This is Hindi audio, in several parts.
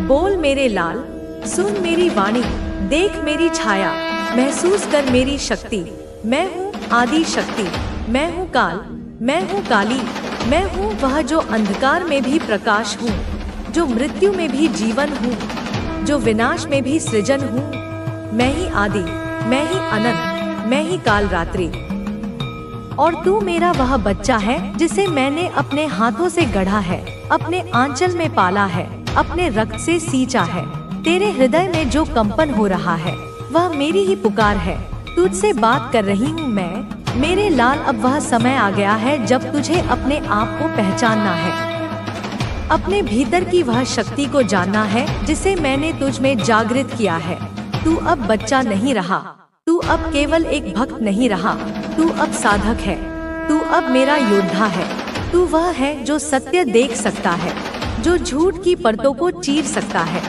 बोल मेरे लाल, सुन मेरी वाणी, देख मेरी छाया, महसूस कर मेरी शक्ति। मैं हूँ आदि शक्ति, मैं हूँ काल, मैं हूँ काली, मैं हूँ वह जो अंधकार में भी प्रकाश हूँ, जो मृत्यु में भी जीवन हूँ, जो विनाश में भी सृजन हूँ। मैं ही आदि, मैं ही अनंत, मैं ही काल रात्रि। और तू मेरा वह बच्चा है जिसे मैंने अपने हाथों से गढ़ा है, अपने आंचल में पाला है, अपने रक्त से सींचा है। तेरे हृदय में जो कंपन हो रहा है वह मेरी ही पुकार है। तुझसे बात कर रही हूँ मैं, मेरे लाल। अब वह समय आ गया है जब तुझे अपने आप को पहचानना है, अपने भीतर की वह शक्ति को जानना है जिसे मैंने तुझ में जागृत किया है। तू अब बच्चा नहीं रहा, तू अब केवल एक भक्त नहीं रहा, तू अब साधक है, तू अब मेरा योद्धा है। तू वह है जो सत्य देख सकता है, जो झूठ की परतों को चीर सकता है,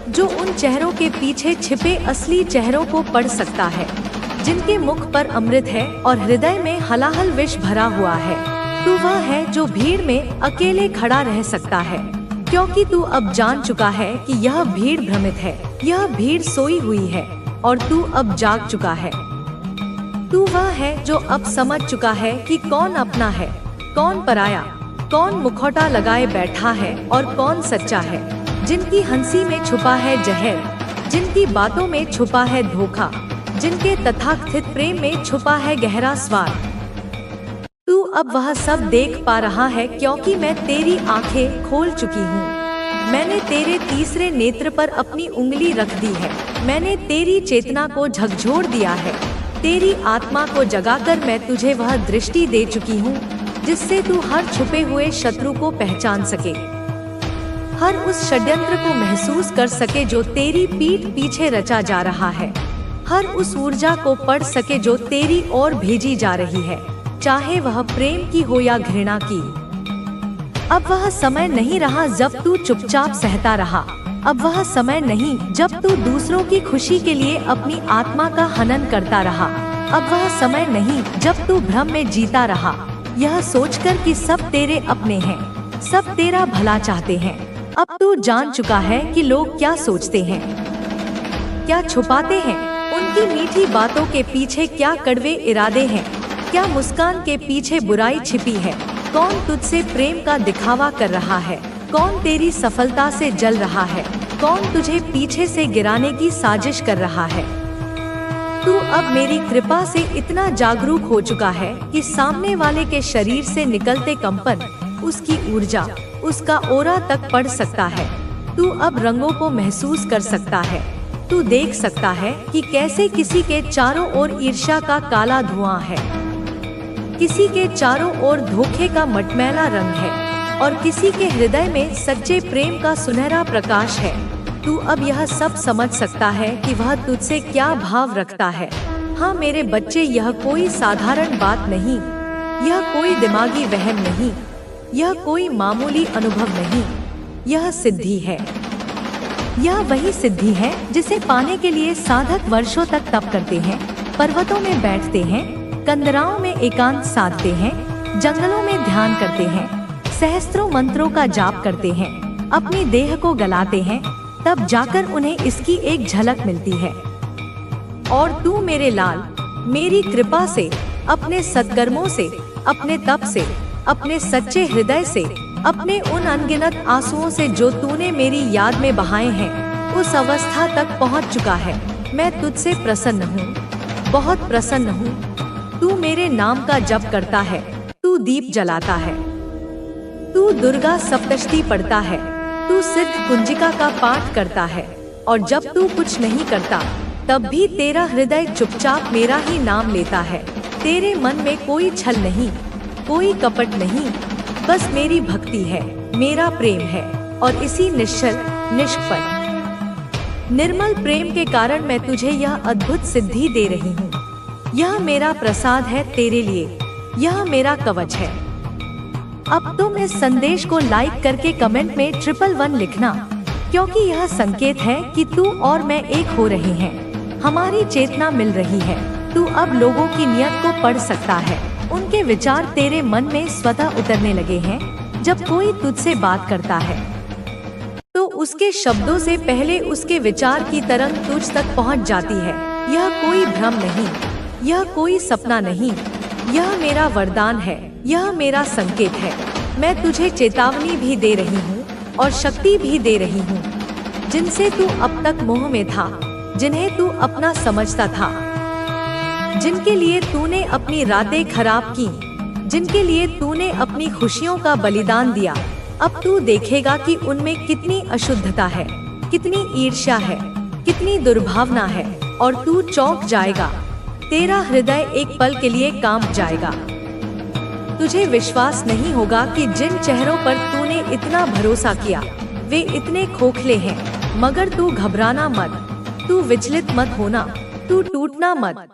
जो उन चेहरों के पीछे छिपे असली चेहरों को पढ़ सकता है, जिनके मुख पर अमृत है और हृदय में हलाहल विष भरा हुआ है। तू वह है जो भीड़ में अकेले खड़ा रह सकता है, क्योंकि तू अब जान चुका है कि यह भीड़ भ्रमित है, यह भीड़ सोई हुई है और तू अब जाग चुका है। तू वह है जो अब समझ चुका है कि कौन अपना है, कौन पराया, कौन मुखौटा लगाए बैठा है और कौन सच्चा है। जिनकी हंसी में छुपा है जहर, जिनकी बातों में छुपा है धोखा, जिनके तथाकथित प्रेम में छुपा है गहरा स्वार्थ। तू अब वह सब देख पा रहा है क्योंकि मैं तेरी आंखें खोल चुकी हूँ। मैंने तेरे तीसरे नेत्र पर अपनी उंगली रख दी है। मैंने तेरी चेतना को झकझोर दिया है। तेरी आत्मा को जगाकर मैं तुझे वह दृष्टि दे चुकी हूँ जिससे तू हर छुपे हुए शत्रु को पहचान सके, हर उस षड्यंत्र को महसूस कर सके जो तेरी पीठ पीछे रचा जा रहा है, हर उस ऊर्जा को पढ़ सके जो तेरी ओर भेजी जा रही है, चाहे वह प्रेम की हो या घृणा की। अब वह समय नहीं रहा जब तू चुपचाप सहता रहा। अब वह समय नहीं जब तू दूसरों की खुशी के लिए अपनी आत्मा का हनन करता रहा। अब वह समय नहीं जब तू भ्रम में जीता रहा, यह सोचकर कि सब तेरे अपने हैं, सब तेरा भला चाहते हैं। अब तू जान चुका है कि लोग क्या सोचते हैं, क्या छुपाते हैं, उनकी मीठी बातों के पीछे क्या कड़वे इरादे हैं, क्या मुस्कान के पीछे बुराई छिपी है, कौन तुझसे प्रेम का दिखावा कर रहा है, कौन तेरी सफलता से जल रहा है, कौन तुझे पीछे से गिराने की साजिश कर रहा है। तू अब मेरी कृपा से इतना जागरूक हो चुका है कि सामने वाले के शरीर से निकलते कंपन, उसकी ऊर्जा, उसका ओरा तक पढ़ सकता है। तू अब रंगों को महसूस कर सकता है। तू देख सकता है कि कैसे किसी के चारों ओर ईर्ष्या का काला धुआं है, किसी के चारों ओर धोखे का मटमैला रंग है और किसी के हृदय में सच्चे प्रेम का सुनहरा प्रकाश है। तू अब यह सब समझ सकता है कि वह तुझसे क्या भाव रखता है। हाँ मेरे बच्चे, यह कोई साधारण बात नहीं, यह कोई दिमागी वहम नहीं, यह कोई मामूली अनुभव नहीं, यह सिद्धि है। यह वही सिद्धि है जिसे पाने के लिए साधक वर्षों तक तप करते हैं, पर्वतों में बैठते हैं, कंदराओं में एकांत साधते हैं, जंगलों में ध्यान करते हैं, सहस्त्रों मंत्रों का जाप करते हैं, अपनी देह को गलाते हैं, तब जाकर उन्हें इसकी एक झलक मिलती है। और तू मेरे लाल, मेरी कृपा से, अपने सत्कर्मों से, अपने तप से, अपने सच्चे हृदय से, अपने उन अनगिनत आंसुओं से जो तूने मेरी याद में बहाए हैं, उस अवस्था तक पहुंच चुका है। मैं तुझसे प्रसन्न हूँ, बहुत प्रसन्न हूँ। तू मेरे नाम का जप करता है, तू दीप जलाता है, तू दुर्गा सप्तशती पढ़ता है, तू सिद्ध कुंजिका का पाठ करता है, और जब तू कुछ नहीं करता तब भी तेरा हृदय चुपचाप मेरा ही नाम लेता है। तेरे मन में कोई छल नहीं, कोई कपट नहीं, बस मेरी भक्ति है, मेरा प्रेम है, और इसी निश्चल, निष्कपट, निर्मल प्रेम के कारण मैं तुझे यह अद्भुत सिद्धि दे रही हूँ। यह मेरा प्रसाद है तेरे लिए, यह मेरा कवच है। अब तुम इस संदेश को लाइक करके कमेंट में 111 लिखना, क्योंकि यह संकेत है कि तू और मैं एक हो रहे हैं, हमारी चेतना मिल रही है। तू अब लोगों की नियत को पढ़ सकता है, उनके विचार तेरे मन में स्वतः उतरने लगे हैं। जब कोई तुझसे बात करता है तो उसके शब्दों से पहले उसके विचार की तरंग तुझ तक पहुंच जाती है। यह कोई भ्रम नहीं, यह कोई सपना नहीं, यह मेरा वरदान है, यह मेरा संकेत है। मैं तुझे चेतावनी भी दे रही हूँ और शक्ति भी दे रही हूँ। जिनसे तू अब तक मोह में था, जिन्हें तू अपना समझता था, जिनके लिए तूने अपनी रातें खराब की, जिनके लिए तूने अपनी खुशियों का बलिदान दिया, अब तू देखेगा कि उनमें कितनी अशुद्धता है, कितनी ईर्ष्या है, कितनी दुर्भावना है, और तू चौंक जाएगा। तेरा हृदय एक पल के लिए कांप जाएगा। तुझे विश्वास नहीं होगा कि जिन चेहरों पर तूने इतना भरोसा किया वे इतने खोखले हैं। मगर तू घबराना मत, तू विचलित मत होना, तू टूटना मत,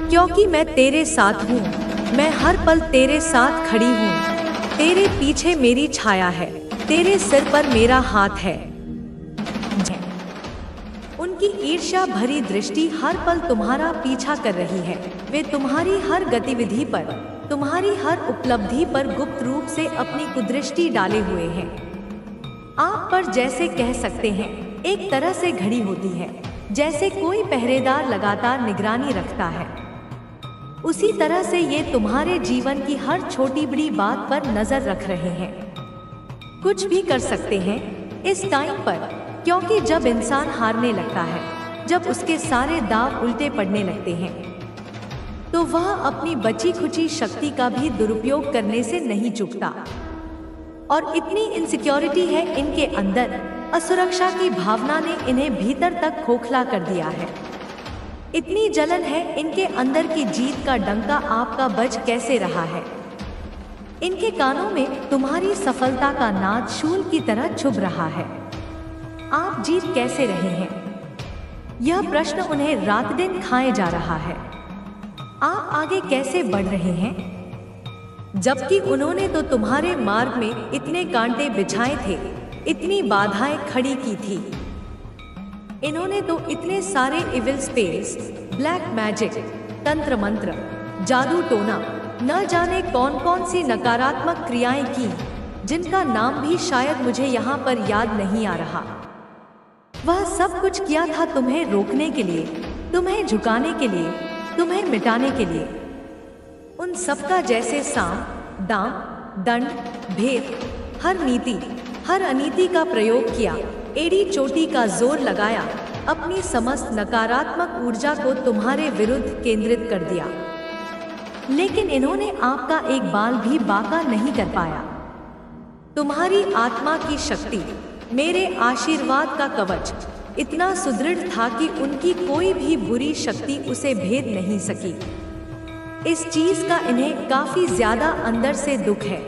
क्योंकि मैं तेरे साथ हूँ। मैं हर पल तेरे साथ खड़ी हूँ। तेरे पीछे मेरी छाया है, तेरे सिर पर मेरा हाथ है। उनकी ईर्ष्या भरी दृष्टि हर पल तुम्हारा पीछा कर रही है। वे तुम्हारी हर गतिविधि पर, तुम्हारी हर उपलब्धि पर गुप्त रूप से अपनी कुदृष्टि डाले हुए हैं। आप पर जैसे कह सकते हैं एक तरह से घड़ी होती है, जैसे कोई पहरेदार लगातार निगरानी रखता है, उसी तरह से ये तुम्हारे जीवन की हर छोटी बड़ी बात पर नजर रख रहे हैं। कुछ भी कर सकते हैं इस टाइम पर, क्योंकि जब इंसान हारने लगता है, जब उसके सारे दांव उल्टे पड़ने लगते हैं, तो वह अपनी बची खुची शक्ति का भी दुरुपयोग करने से नहीं चूकता। और इतनी इनसिक्योरिटी है इनके अंदर, असुरक्षा की भावना ने इन्हें भीतर तक खोखला कर दिया है। इतनी जलन है इनके अंदर की जीत का डंका आपका बज कैसे रहा है। इनके कानों में तुम्हारी सफलता का नाद शूल की तरह चुभ रहा है। आप जीत कैसे रहे हैं, यह प्रश्न उन्हें रात दिन खाए जा रहा है। आप आगे कैसे बढ़ रहे हैं, जबकि उन्होंने तो तुम्हारे मार्ग में इतने कांटे बिछाए थे, इतनी बाधाएं खड़ी की थी। इन्होंने तो इतने सारे इविल स्पेल्स, ब्लैक मैजिक, तंत्र मंत्र, जादू टोना, न जाने कौन कौन सी नकारात्मक क्रियाएं की, जिनका नाम भी शायद मुझे यहाँ पर याद नहीं आ रहा। वह सब कुछ किया था तुम्हें रोकने के लिए, तुम्हें झुकाने के लिए, तुम्हें मिटाने के लिए। उन सबका जैसे साम, दाम, दंड, भेद, हर नीति, हर अनीति का प्रयोग किया, एड़ी चोटी का जोर लगाया, अपनी समस्त नकारात्मक ऊर्जा को तुम्हारे विरुद्ध केंद्रित कर दिया। लेकिन इन्होंने आपका एक बाल भी बांका नहीं कर पाया। तुम्हारी आत्मा की शक्ति, मेरे आशीर्वाद का कवच इतना सुदृढ़ था कि उनकी कोई भी बुरी शक्ति उसे भेद नहीं सकी। इस चीज का इन्हें काफी ज्यादा अंदर से दुख है,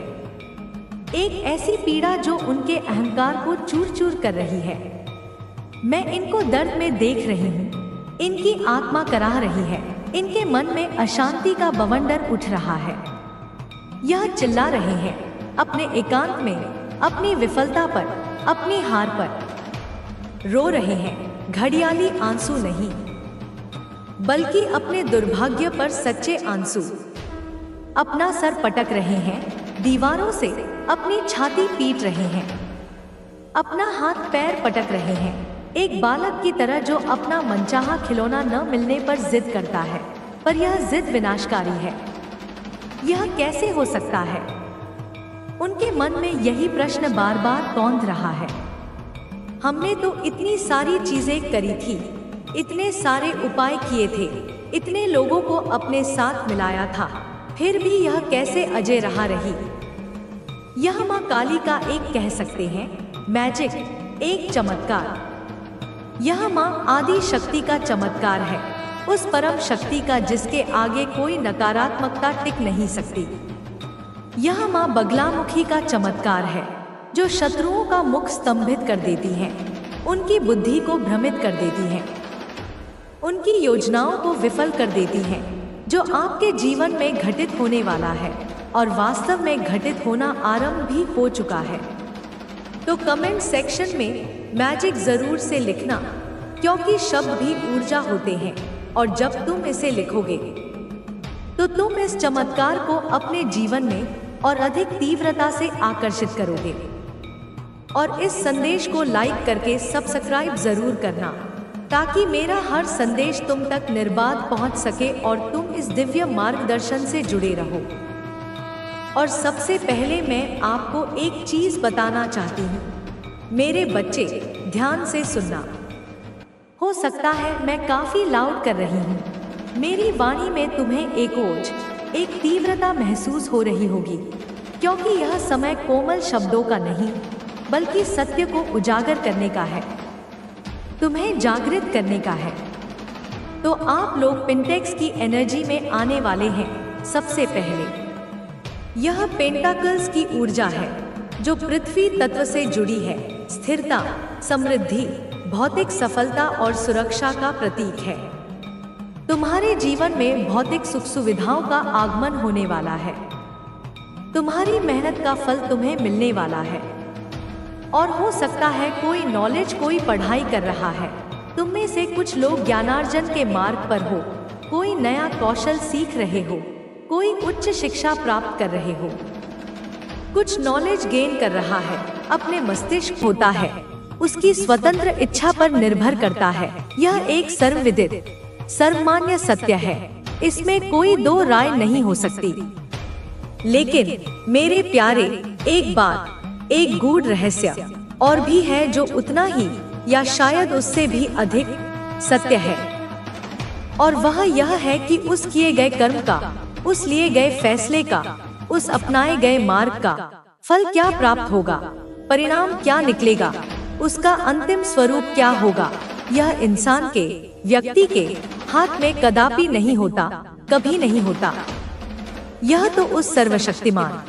एक ऐसी पीड़ा जो उनके अहंकार को चूर चूर कर रही है। मैं इनको दर्द में देख रही हूँ, इनकी आत्मा कराह रही है, इनके मन में अशांति का बवंडर उठ रहा है। यह चिल्ला रहे हैं अपने एकांत में, अपनी विफलता पर, अपनी हार पर। रो रहे हैं घड़ियाली आंसू नहीं, बल्कि अपने दुर्भाग्य पर सच्चे आंसू। अपना सर पटक रहे हैं दीवारों से, अपनी छाती पीट रहे हैं, अपना हाथ पैर पटक रहे हैं, एक बालक की तरह जो अपना मनचाहा खिलौना न मिलने पर जिद करता है, पर यह जिद विनाशकारी है। यह कैसे हो सकता है? उनके मन में यही प्रश्न बार बार कौंध रहा है। हमने तो इतनी सारी चीजें करी थी, इतने सारे उपाय किए थे, इतने लोगों को अपने साथ मिलाया था, फिर भी यह कैसे अजय रहा रही? यह माँ काली का एक कह सकते हैं मैजिक, एक चमत्कार। यह माँ आदि शक्ति का चमत्कार है, उस परम शक्ति का जिसके आगे कोई नकारात्मकता टिक नहीं सकती। यह माँ बगलामुखी का चमत्कार है, जो शत्रुओं का मुख स्तंभित कर देती हैं, उनकी बुद्धि को भ्रमित कर देती हैं, उनकी योजनाओं को विफल कर देती हैं, जो आपके जीवन में घटित होने वाला है और वास्तव में घटित होना आरंभ भी हो चुका है। तो कमेंट सेक्शन में मैजिक जरूर से लिखना, क्योंकि शब्द भी ऊर्जा होते हैं और जब तुम इसे लिखोगे तो तुम इस चमत्कार को अपने जीवन में और अधिक तीव्रता से आकर्षित करोगे। और इस संदेश को लाइक करके सब्सक्राइब जरूर करना, ताकि मेरा हर संदेश तुम तक निर्बाध पहुंच सके और तुम इस दिव्य मार्गदर्शन से जुड़े रहो। और सबसे पहले मैं आपको एक चीज बताना चाहती हूँ। मेरे बच्चे, ध्यान से सुनना। हो सकता है मैं काफी लाउड कर रही हूँ। मेरी वाणी में तुम्हें एक ओज, एक तीव्रता महसूस हो रही होगी, क्योंकि यह समय कोमल शब्दों का नहीं, बल्कि सत्य को उजागर करने का है, तुम्हें जागृत करने का है। तो आप लोग पेंटेक्स की एनर्जी में आने वाले हैं। सबसे पहले यह पेंटाकल्स की ऊर्जा है, जो पृथ्वी तत्व से जुड़ी है, स्थिरता, समृद्धि, भौतिक सफलता और सुरक्षा का प्रतीक है। तुम्हारे जीवन में भौतिक सुख सुविधाओं का आगमन होने वाला है। तुम्हारी मेहनत का फल तुम्हें मिलने वाला है। और हो सकता है कोई नॉलेज, कोई पढ़ाई कर रहा है। तुम में से कुछ लोग ज्ञानार्जन के मार्ग पर हो, कोई नया कौशल सीख रहे हो, कोई उच्च शिक्षा प्राप्त कर रहे हो, कुछ नॉलेज गेन कर रहा है। अपने मस्तिष्क होता है, उसकी स्वतंत्र इच्छा पर निर्भर करता है। यह एक सर्वविदित, सर्वमान्य सत्य है, इसमें कोई दो राय नहीं हो सकती। लेकिन मेरे प्यारे, एक बात, एक गूढ़ रहस्य और भी है जो उतना ही या शायद उससे भी अधिक सत्य है। और वह यह है कि उस किए गए कर्म का, उस लिए गए फैसले का, उस अपनाए गए मार्ग का फल क्या प्राप्त होगा, परिणाम क्या निकलेगा, उसका अंतिम स्वरूप क्या होगा, यह इंसान के, व्यक्ति के हाथ में कदापि नहीं होता, कभी नहीं होता। यह तो उस सर्वशक्तिमान,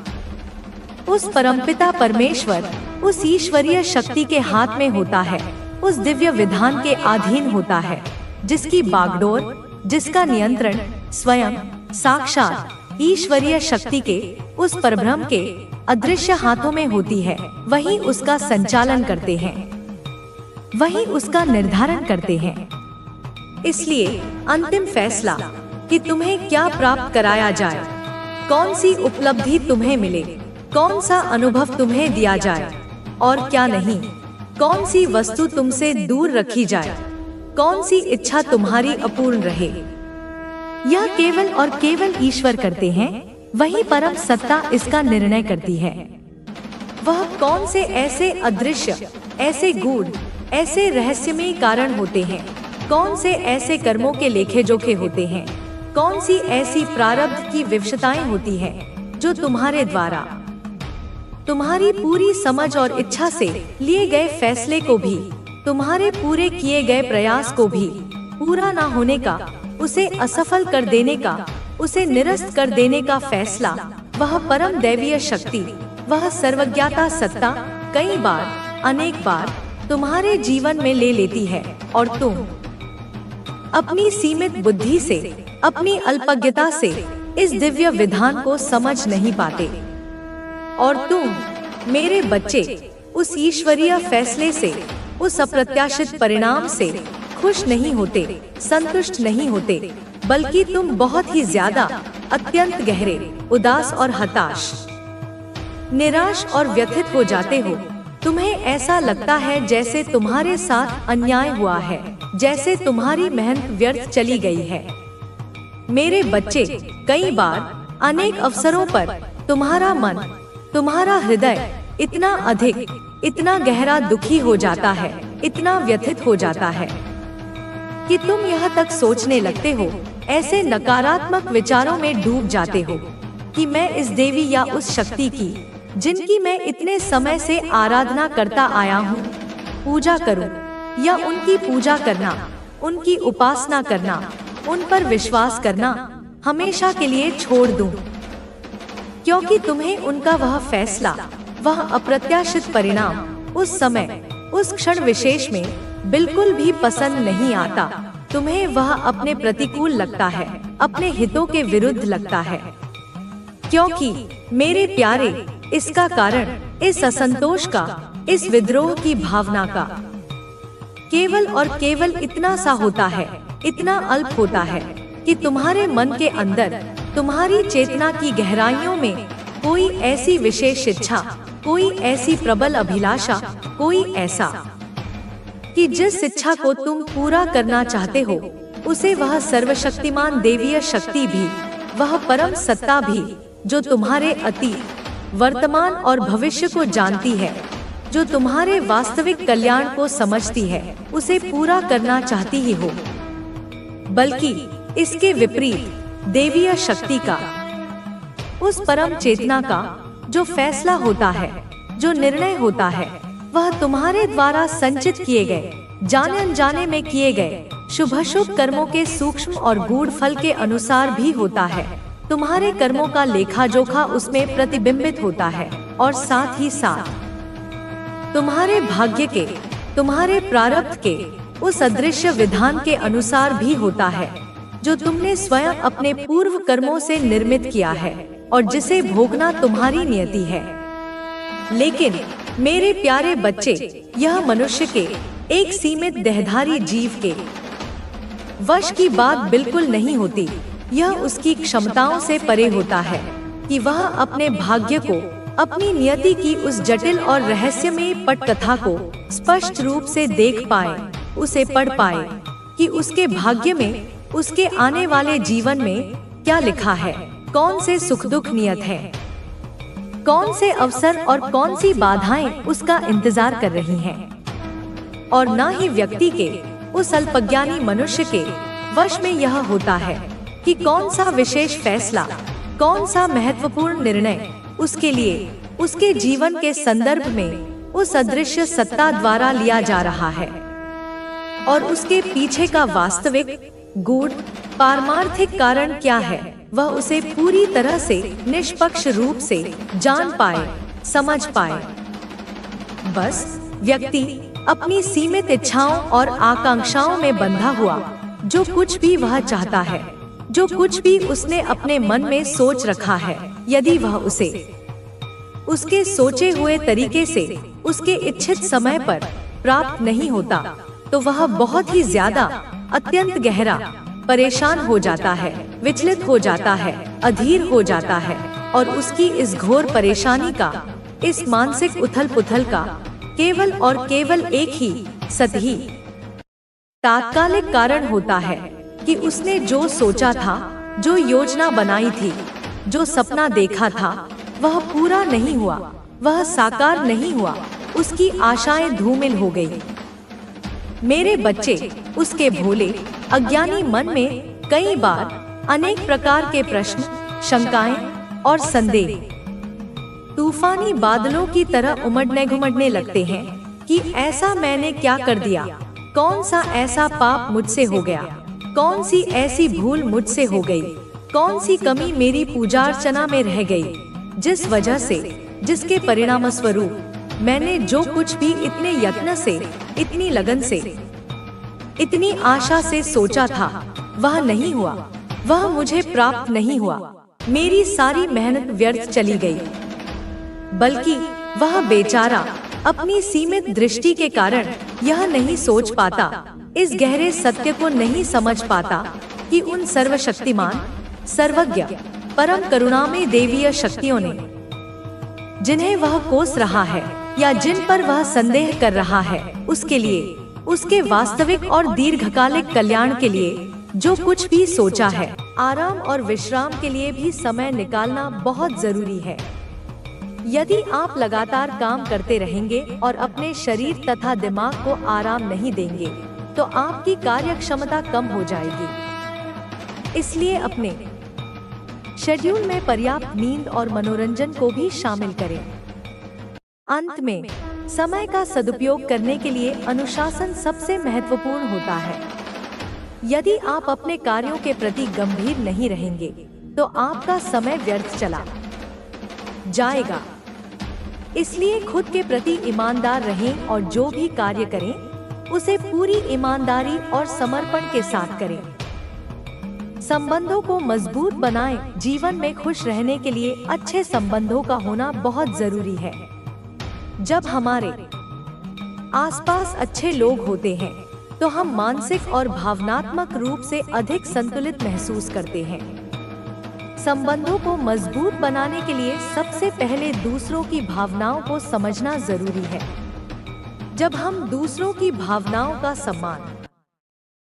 उस परमपिता परमेश्वर, उस ईश्वरीय शक्ति के हाथ में होता है, उस दिव्य विधान के अधीन होता है, जिसकी बागडोर, जिसका नियंत्रण स्वयं साक्षात ईश्वरीय शक्ति के, उस परब्रह्म के अदृश्य हाथों में होती है। वही उसका संचालन करते हैं, वही उसका निर्धारण करते हैं। इसलिए अंतिम फैसला कि तुम्हें क्या प्राप्त कराया जाए, कौन सी उपलब्धि तुम्हें मिले, कौन सा अनुभव तुम्हें दिया जाए और क्या नहीं, कौन सी वस्तु तुमसे दूर रखी जाए, कौन सी इच्छा तुम्हारी अपूर्ण रहे, यह केवल और केवल ईश्वर करते हैं। वही परम सत्ता इसका निर्णय करती है। वह कौन से ऐसे अदृश्य, ऐसे गूढ़, ऐसे रहस्यमय कारण होते हैं, कौन से ऐसे कर्मों के लेखे जोखे होते हैं, कौन सी ऐसी प्रारब्ध की विवशताएं होती हैं, जो तुम्हारे द्वारा, तुम्हारी पूरी समझ और इच्छा से लिए गए फैसले को भी, तुम्हारे पूरे किए गए प्रयास को भी पूरा ना होने का, उसे असफल कर देने का, उसे निरस्त कर देने का फैसला, वह परम दैवीय शक्ति, वह सर्वज्ञाता सत्ता कई बार, अनेक बार तुम्हारे जीवन में ले लेती है। और तुम अपनी सीमित बुद्धि से, अपनी अल्पज्ञता से इस दिव्य विधान को समझ नहीं पाते। और तुम, मेरे बच्चे, उस ईश्वरीय फैसले से, उस अप्रत्याशित परिणाम से खुश नहीं होते, संतुष्ट नहीं होते, बल्कि तुम बहुत ही ज्यादा, अत्यंत गहरे, उदास और हताश, निराश और व्यथित हो जाते हो। तुम्हें ऐसा लगता है जैसे तुम्हारे साथ अन्याय हुआ है, जैसे तुम्हारी मेहनत व्यर्थ चली गई है। मेरे बच्चे, कई बार, अनेक अवसरों पर तुम्हारा मन, तुम्हारा हृदय इतना अधिक, इतना गहरा दुखी हो जाता है, इतना व्यथित हो जाता है कि तुम यह तक सोचने लगते हो, ऐसे नकारात्मक विचारों में डूब जाते हो कि मैं इस देवी या उस शक्ति की, जिनकी मैं इतने समय से आराधना करता आया हूँ, पूजा करूँ, या उनकी पूजा करना, उनकी उपासना करना, उन पर विश्वास करना हमेशा के लिए छोड़ दूं, क्योंकि तुम्हें उनका वह फैसला, वह अप्रत्याशित परिणाम उस समय, उस क्षण विशेष में बिल्कुल भी पसंद नहीं आता। तुम्हें वह अपने प्रतिकूल लगता है, अपने हितों के विरुद्ध लगता है। क्योंकि मेरे प्यारे, इसका कारण, इस असंतोष का, इस विद्रोह की भावना का केवल और केवल इतना सा होता है, इतना अल्प होता है कि तुम्हारे मन के अंदर, तुम्हारी चेतना की गहराइयों में कोई ऐसी विशेष इच्छा, कोई ऐसी प्रबल अभिलाषा, कोई ऐसा कि जिस इच्छा को तुम पूरा करना चाहते हो उसे वह सर्वशक्तिमान देवीय शक्ति भी, वह परम सत्ता भी, जो तुम्हारे अतीत, वर्तमान और भविष्य को जानती है, जो तुम्हारे वास्तविक कल्याण को समझती है, उसे पूरा करना चाहती ही हो। बल्कि इसके विपरीत देवीय शक्ति का, उस परम चेतना का जो फैसला होता है, जो निर्णय होता है, वह तुम्हारे द्वारा संचित किए गए, जाने अनजाने में किए गए शुभ कर्मों के सूक्ष्म और गूढ़ फल के अनुसार भी होता है। तुम्हारे कर्मों का लेखा जोखा उसमें प्रतिबिंबित होता है और साथ ही साथ तुम्हारे भाग्य के, तुम्हारे प्रारब्ध के उस अदृश्य विधान के अनुसार भी होता है, जो तुमने स्वयं अपने पूर्व कर्मों से निर्मित किया है और जिसे भोगना तुम्हारी नियति है। लेकिन मेरे प्यारे बच्चे, यह मनुष्य के, एक सीमित देहधारी जीव के वश की बात बिल्कुल नहीं होती। यह उसकी क्षमताओं से परे होता है कि वह अपने भाग्य को, अपनी नियति की उस जटिल और रहस्यमयी पटकथा को स्पष्ट रूप से देख पाए, उसे पढ़ पाए कि उसके भाग्य में, उसके आने वाले जीवन में क्या लिखा है, कौन से सुख दुख नियत है, कौन से अवसर और कौन सी बाधाएं उसका इंतजार कर रही हैं। और ना ही व्यक्ति के, उस अल्पज्ञानी मनुष्य के वश में यह होता है कि कौन सा विशेष फैसला, कौन सा महत्वपूर्ण निर्णय उसके लिए, उसके जीवन के संदर्भ में उस अदृश्य सत्ता द्वारा लिया जा रहा है और उसके पीछे का वास्तविक, गूढ़, पारमार्थिक कारण क्या है, वह उसे पूरी तरह से निष्पक्ष रूप से जान पाए, समझ पाए। बस व्यक्ति अपनी सीमित इच्छाओं और आकांक्षाओं में बंधा हुआ, जो कुछ भी वह चाहता है, जो कुछ भी उसने अपने मन में सोच रखा है, यदि वह उसे उसके सोचे हुए तरीके से, उसके इच्छित समय पर प्राप्त नहीं होता, तो वह बहुत ही ज्यादा, अत्यंत गहरा परेशान हो जाता है, विचलित हो जाता है, अधीर हो जाता है और उसकी इस घोर परेशानी का, इस मानसिक उथल पुथल का केवल और केवल एक ही सतही तात्कालिक कारण होता है कि उसने जो सोचा था, जो योजना बनाई थी, जो सपना देखा था, वह पूरा नहीं हुआ, वह साकार नहीं हुआ, उसकी आशाएं धूमिल हो गई। मेरे बच्चे, उसके भोले अज्ञानी मन में कई बार अनेक प्रकार के प्रश्न, शंकाएं और संदेह तूफानी बादलों की तरह उमड़ने लगते हैं कि ऐसा मैंने क्या कर दिया, कौन सा ऐसा पाप मुझसे हो गया, कौन सी ऐसी भूल मुझसे हो गई, कौन सी कमी मेरी पूजा अर्चना में रह गई, जिस वजह से, जिसके परिणाम स्वरूप मैंने जो कुछ भी इतने यत्न से, इतनी लगन से, इतनी आशा से सोचा था, वह नहीं हुआ, वह मुझे प्राप्त नहीं हुआ, मेरी सारी मेहनत व्यर्थ चली गई। बल्कि वह बेचारा अपनी सीमित दृष्टि के कारण यह नहीं सोच पाता, इस गहरे सत्य को नहीं समझ पाता कि उन सर्वशक्तिमान, सर्वज्ञ, परम करुणामय देवीय शक्तियों ने, जिन्हें वह कोस रहा है या जिन पर वह संदेह कर रहा है, उसके लिए, उसके वास्तविक और दीर्घकालिक कल्याण के लिए जो कुछ भी सोचा है, आराम और विश्राम के लिए भी समय निकालना बहुत जरूरी है। यदि आप लगातार काम करते रहेंगे और अपने शरीर तथा दिमाग को आराम नहीं देंगे, तो आपकी कार्य क्षमता कम हो जाएगी। इसलिए अपने शेड्यूल में पर्याप्त नींद और मनोरंजन को भी शामिल करें। अंत में, समय का सदुपयोग करने के लिए अनुशासन सबसे महत्वपूर्ण होता है। यदि आप अपने कार्यों के प्रति गंभीर नहीं रहेंगे, तो आपका समय व्यर्थ चला जाएगा। इसलिए खुद के प्रति ईमानदार रहें और जो भी कार्य करें, उसे पूरी ईमानदारी और समर्पण के साथ करें। संबंधों को मजबूत बनाएं। जीवन में खुश रहने के लिए अच्छे संबंधों का होना बहुत जरूरी है। जब हमारे आसपास अच्छे लोग होते हैं, तो हम मानसिक और भावनात्मक रूप से अधिक संतुलित महसूस करते हैं। संबंधों को मजबूत बनाने के लिए सबसे पहले दूसरों की भावनाओं को समझना जरूरी है। जब हम दूसरों की भावनाओं का सम्मान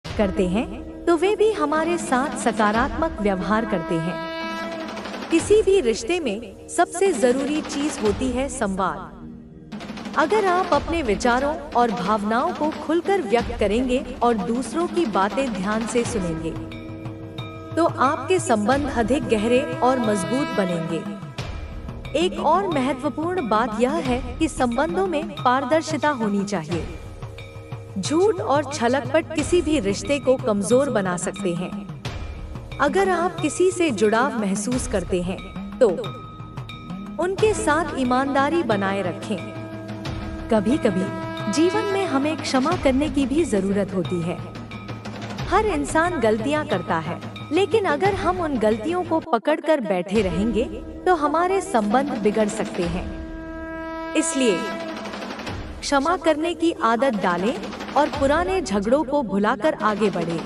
करते हैं तो वे भी हमारे साथ सकारात्मक व्यवहार करते हैं। किसी भी रिश्ते में सबसे जरूरी चीज होती है संवाद। अगर आप अपने विचारों और भावनाओं को खुलकर व्यक्त करेंगे और दूसरों की बातें ध्यान से सुनेंगे, तो आपके संबंध अधिक गहरे और मजबूत बनेंगे। एक और महत्वपूर्ण बात यह है कि संबंधों में पारदर्शिता होनी चाहिए। झूठ और छलकपट किसी भी रिश्ते को कमजोर बना सकते हैं। अगर आप किसी से जुड़ाव महसूस करते हैं तो उनके साथ ईमानदारी बनाए रखें। कभी कभी जीवन में हमें क्षमा करने की भी जरूरत होती है। हर इंसान गलतियां करता है, लेकिन अगर हम उन गलतियों को पकड़कर बैठे रहेंगे तो हमारे संबंध बिगड़ सकते हैं। इसलिए क्षमा करने की आदत डालें और पुराने झगड़ों को भुलाकर आगे बढ़ें।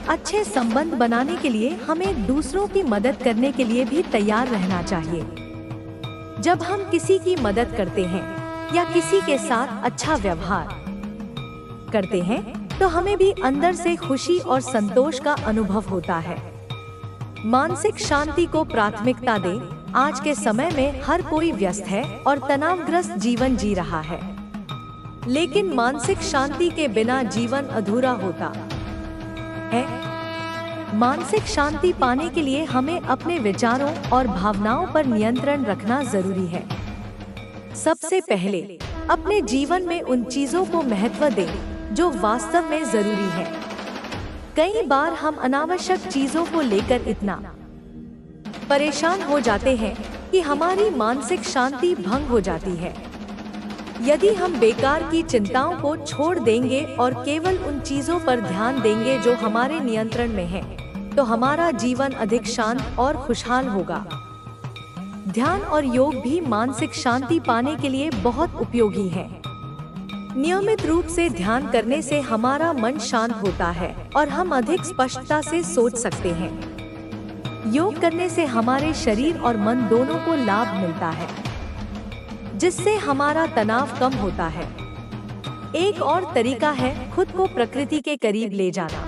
अच्छे संबंध बनाने के लिए हमें दूसरों की मदद करने के लिए भी तैयार रहना चाहिए। जब हम किसी की मदद करते हैं या किसी के साथ अच्छा व्यवहार करते हैं तो हमें भी अंदर से खुशी और संतोष का अनुभव होता है। मानसिक शांति को प्राथमिकता दें। आज के समय में हर कोई व्यस्त है और तनावग्रस्त जीवन जी रहा है, लेकिन मानसिक शांति के बिना जीवन अधूरा होता है। मानसिक शांति पाने के लिए हमें अपने विचारों और भावनाओं पर नियंत्रण रखना जरूरी है। सबसे पहले अपने जीवन में उन चीजों को महत्व दें जो वास्तव में जरूरी है। कई बार हम अनावश्यक चीजों को लेकर इतना परेशान हो जाते हैं कि हमारी मानसिक शांति भंग हो जाती है। यदि हम बेकार की चिंताओं को छोड़ देंगे और केवल उन चीजों पर ध्यान देंगे जो हमारे नियंत्रण में है, तो हमारा जीवन अधिक शांत और खुशहाल होगा। ध्यान और योग भी मानसिक शांति पाने के लिए बहुत उपयोगी है। नियमित रूप से ध्यान करने से हमारा मन शांत होता है और हम अधिक स्पष्टता से सोच सकते हैं। योग करने से हमारे शरीर और मन दोनों को लाभ मिलता है, जिससे हमारा तनाव कम होता है। एक और तरीका है खुद को प्रकृति के करीब ले जाना।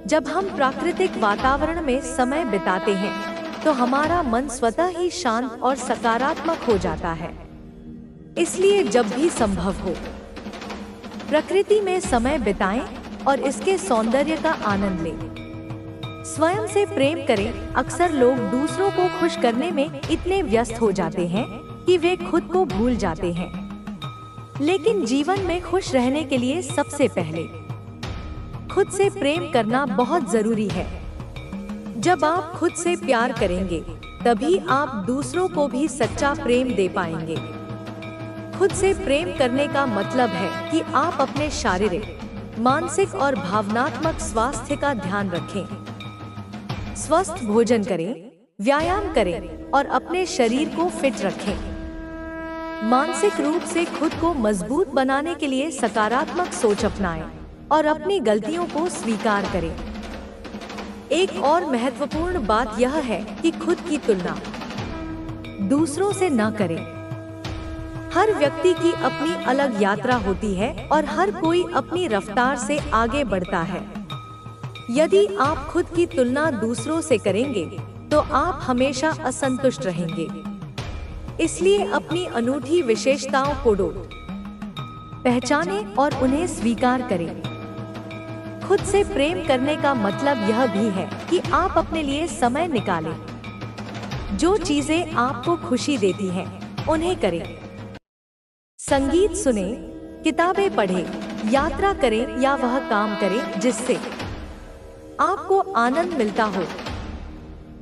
जब हम प्राकृतिक वातावरण में समय बिताते हैं तो हमारा मन स्वतः ही शांत और सकारात्मक हो जाता है। इसलिए जब भी संभव हो प्रकृति में समय बिताएं और इसके सौंदर्य का आनंद लें। स्वयं से प्रेम करें। अक्सर लोग दूसरों को खुश करने में इतने व्यस्त हो जाते हैं कि वे खुद को भूल जाते हैं, लेकिन जीवन में खुश रहने के लिए सबसे पहले खुद से प्रेम करना बहुत जरूरी है। जब आप खुद से प्यार करेंगे तभी आप दूसरों को भी सच्चा प्रेम दे पाएंगे। खुद से प्रेम करने का मतलब है कि आप अपने शारीरिक, मानसिक और भावनात्मक स्वास्थ्य का ध्यान रखें। स्वस्थ भोजन करें, व्यायाम करें और अपने शरीर को फिट रखें। मानसिक रूप से खुद को मजबूत बनाने के लिए सकारात्मक सोच अपनाएं और अपनी गलतियों को स्वीकार करें। एक और महत्वपूर्ण बात यह है कि खुद की तुलना दूसरों से न करें। हर व्यक्ति की अपनी अलग यात्रा होती है और हर कोई अपनी रफ्तार से आगे बढ़ता है। यदि आप खुद की तुलना दूसरों से करेंगे तो आप हमेशा असंतुष्ट रहेंगे। इसलिए अपनी अनूठी विशेषताओं को पहचानें और उन्हें स्वीकार करें। खुद से प्रेम करने का मतलब यह भी है कि आप अपने लिए समय निकालें। जो चीजें आपको खुशी देती हैं, उन्हें करें। संगीत सुनें, किताबें पढ़ें, यात्रा करें या वह काम करें जिससे आपको आनंद मिलता हो।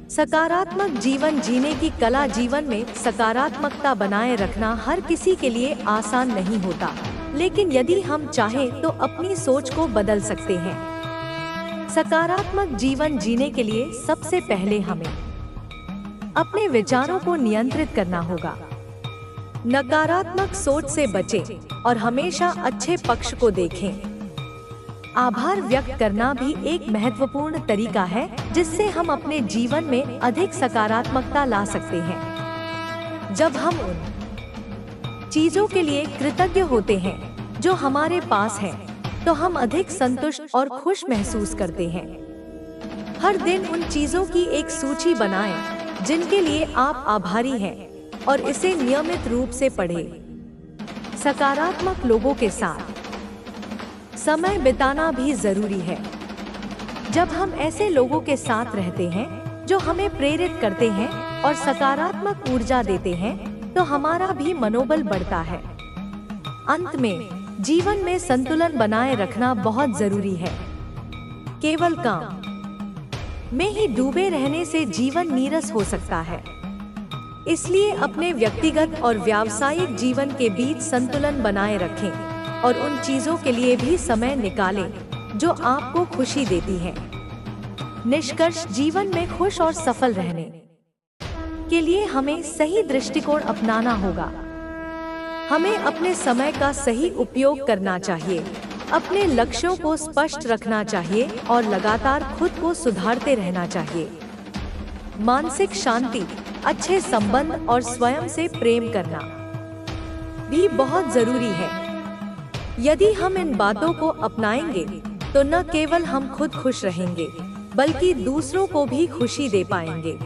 सकारात्मक जीवन जीने की कला। जीवन में सकारात्मकता बनाए रखना हर किसी के लिए आसान नहीं होता, लेकिन यदि हम चाहें तो अपनी सोच को बदल सकते हैं। सकारात्मक जीवन जीने के लिए सबसे पहले हमें अपने विचारों को नियंत्रित करना होगा। नकारात्मक सोच से बचें और हमेशा अच्छे पक्ष को देखें। आभार व्यक्त करना भी एक महत्वपूर्ण तरीका है जिससे हम अपने जीवन में अधिक सकारात्मकता ला सकते हैं। जब हम उन चीजों के लिए कृतज्ञ होते हैं जो हमारे पास हैं, तो हम अधिक संतुष्ट और खुश महसूस करते हैं। हर दिन उन चीजों की एक सूची बनाएं जिनके लिए आप आभारी हैं और इसे नियमित रूप से पढ़ें। सकारात्मक लोगों के साथ समय बिताना भी जरूरी है। जब हम ऐसे लोगों के साथ रहते हैं जो हमें प्रेरित करते हैं और सकारात्मक ऊर्जा देते हैं, तो हमारा भी मनोबल बढ़ता है। अंत में, जीवन में संतुलन बनाए रखना बहुत जरूरी है। केवल काम में ही डूबे रहने से जीवन नीरस हो सकता है। इसलिए अपने व्यक्तिगत और व्यावसायिक जीवन के बीच संतुलन बनाए रखें और उन चीजों के लिए भी समय निकालें जो आपको खुशी देती हैं। निष्कर्ष, जीवन में खुश और सफल रहने के लिए हमें सही दृष्टिकोण अपनाना होगा। हमें अपने समय का सही उपयोग करना चाहिए, अपने लक्ष्यों को स्पष्ट रखना चाहिए और लगातार खुद को सुधारते रहना चाहिए। मानसिक शांति, अच्छे संबंध और स्वयं से प्रेम करना भी बहुत जरूरी है। यदि हम इन बातों को अपनाएंगे तो न केवल हम खुद खुश रहेंगे, बल्कि दूसरों को भी खुशी दे पाएंगे।